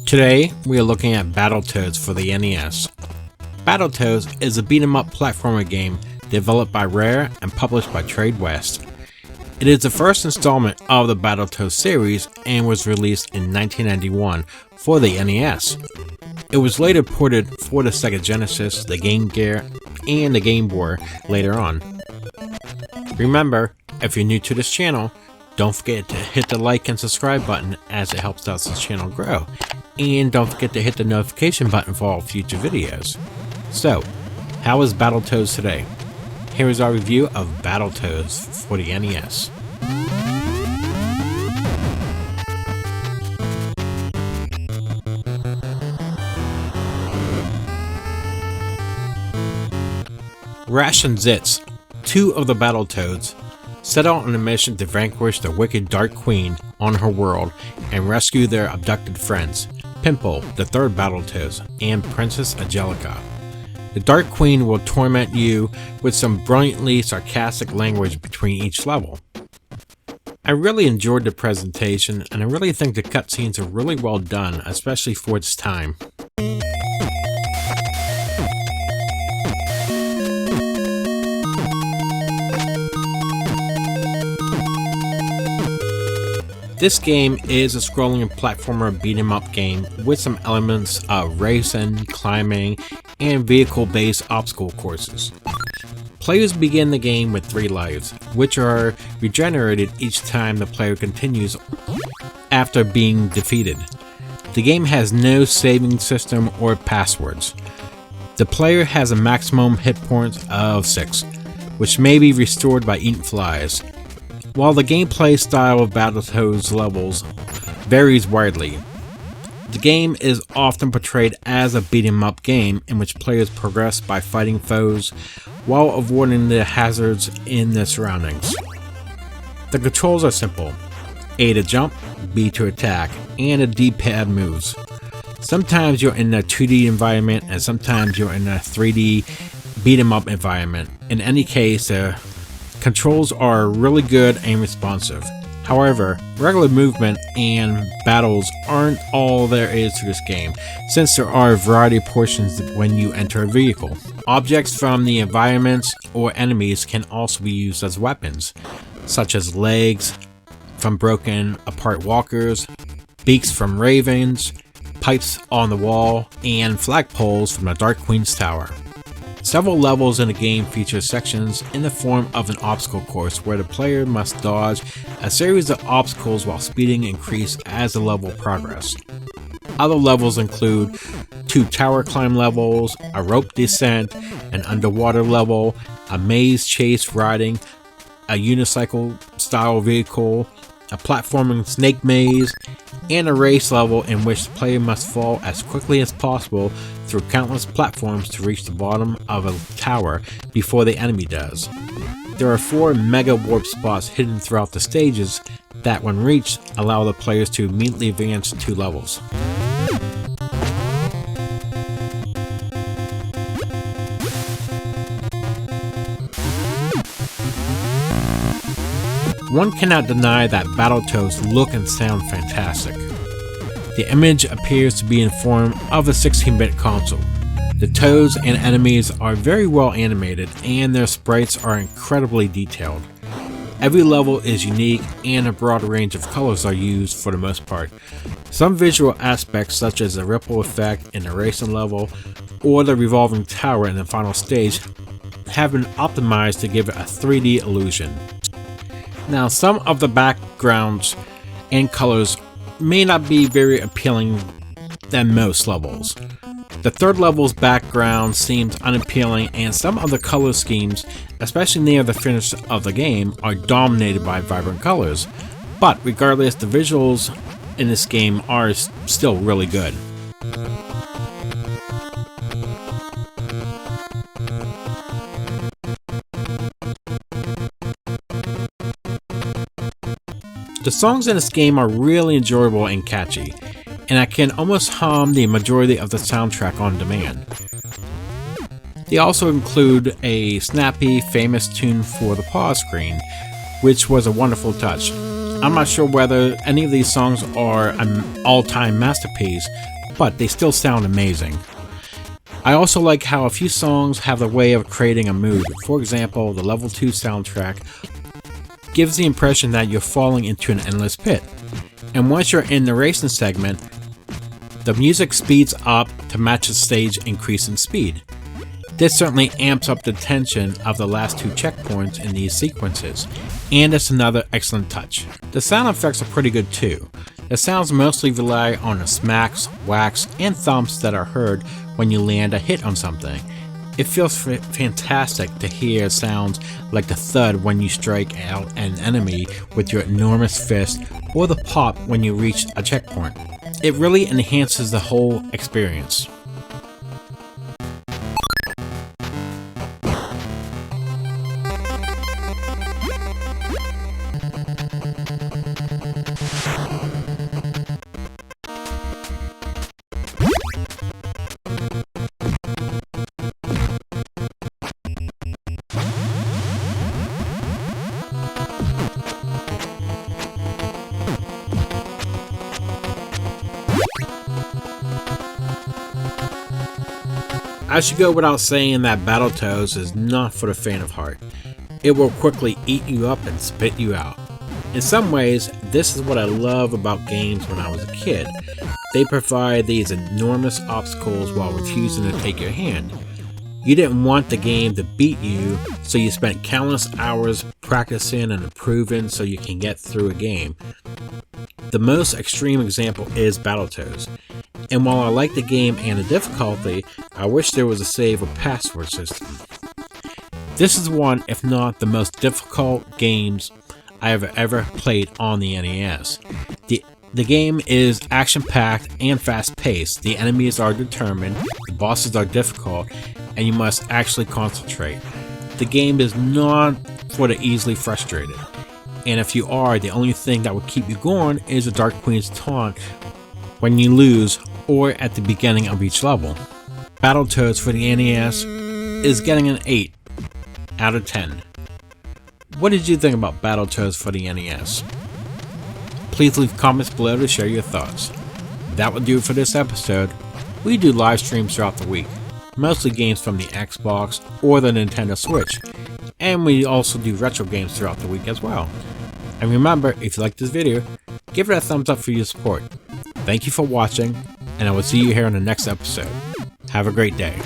Today, we are looking at Battletoads for the NES. Battletoads is a beat-em-up platformer game developed by Rare and published by Trade West. It is the first installment of the Battletoads series and was released in 1991 for the NES. It was later ported for the SEGA Genesis, the Game Gear, and the Game Boy later on. Remember, if you're new to this channel, don't forget to hit the like and subscribe button as it helps out this channel grow. And don't forget to hit the notification button for all future videos. So, how is Battletoads today? Here is our review of Battletoads for the NES. Rash and Zitz, two of the Battletoads, set out on a mission to vanquish the wicked Dark Queen on her world and rescue their abducted friends, Pimple, the third Battletoads, and Princess Angelica. The Dark Queen will torment you with some brilliantly sarcastic language between each level. I really enjoyed the presentation, and I really think the cutscenes are really well done, especially for its time. This game is a scrolling platformer beat-em-up game with some elements of racing, climbing, and vehicle-based obstacle courses. Players begin the game with 3 lives, which are regenerated each time the player continues after being defeated. The game has no saving system or passwords. The player has a maximum hit points of 6, which may be restored by eating flies. While the gameplay style of Battletoads levels varies widely, the game is often portrayed as a beat-em-up game in which players progress by fighting foes while avoiding the hazards in their surroundings. The controls are simple: A to jump, B to attack, and a D-pad moves. Sometimes you're in a 2D environment and sometimes you're in a 3D beat-em-up environment. In any case, controls are really good and responsive. However, regular movement and battles aren't all there is to this game, since there are a variety of portions when you enter a vehicle. Objects from the environments or enemies can also be used as weapons, such as legs from broken apart walkers, beaks from ravens, pipes on the wall, and flagpoles from the Dark Queen's tower. Several levels in the game feature sections in the form of an obstacle course where the player must dodge a series of obstacles while speeding increase as the level progresses. Other levels include 2 tower climb levels, a rope descent, an underwater level, a maze chase riding a unicycle style vehicle, a platforming snake maze, and a race level in which the player must fall as quickly as possible through countless platforms to reach the bottom of a tower before the enemy does. There are 4 mega warp spots hidden throughout the stages that, when reached, allow the players to immediately advance 2 levels. One cannot deny that Battletoads look and sound fantastic. The image appears to be in form of a 16-bit console. The toads and enemies are very well animated and their sprites are incredibly detailed. Every level is unique and a broad range of colors are used for the most part. Some visual aspects such as the ripple effect in the racing level or the revolving tower in the final stage have been optimized to give it a 3D illusion. Now, some of the backgrounds and colors may not be very appealing than most levels. The third level's background seems unappealing, and some of the color schemes, especially near the finish of the game, are dominated by vibrant colors. But regardless, the visuals in this game are still really good. The songs in this game are really enjoyable and catchy, and I can almost hum the majority of the soundtrack on demand. They also include a snappy, famous tune for the pause screen, which was a wonderful touch. I'm not sure whether any of these songs are an all-time masterpiece, but they still sound amazing. I also like how a few songs have the way of creating a mood. For example, the Level 2 soundtrack gives the impression that you're falling into an endless pit. And once you're in the racing segment, the music speeds up to match the stage increase in speed. This certainly amps up the tension of the last two checkpoints in these sequences, and it's another excellent touch. The sound effects are pretty good too. The sounds mostly rely on the smacks, whacks, and thumps that are heard when you land a hit on something. It feels fantastic to hear sounds like the thud when you strike out an enemy with your enormous fist, or the pop when you reach a checkpoint. It really enhances the whole experience. I should go without saying that Battletoads is not for the faint of heart. It will quickly eat you up and spit you out. In some ways, this is what I love about games when I was a kid. They provide these enormous obstacles while refusing to take your hand. You didn't want the game to beat you, so you spent countless hours practicing and improving so you can get through a game. The most extreme example is Battletoads. And while I like the game and the difficulty, I wish there was a save or password system. This is one, if not the most difficult games I have ever played on the NES. The game is action-packed and fast-paced. The enemies are determined, the bosses are difficult, and you must actually concentrate. The game is not for the easily frustrated. And if you are, the only thing that will keep you going is the Dark Queen's taunt when you lose or at the beginning of each level. Battletoads for the NES is getting an 8 out of 10. What did you think about Battletoads for the NES? Please leave comments below to share your thoughts. That will do it for this episode. We do live streams throughout the week, mostly games from the Xbox or the Nintendo Switch, and we also do retro games throughout the week as well. And remember, if you like this video, give it a thumbs up for your support. Thank you for watching, and I will see you here in the next episode. Have a great day.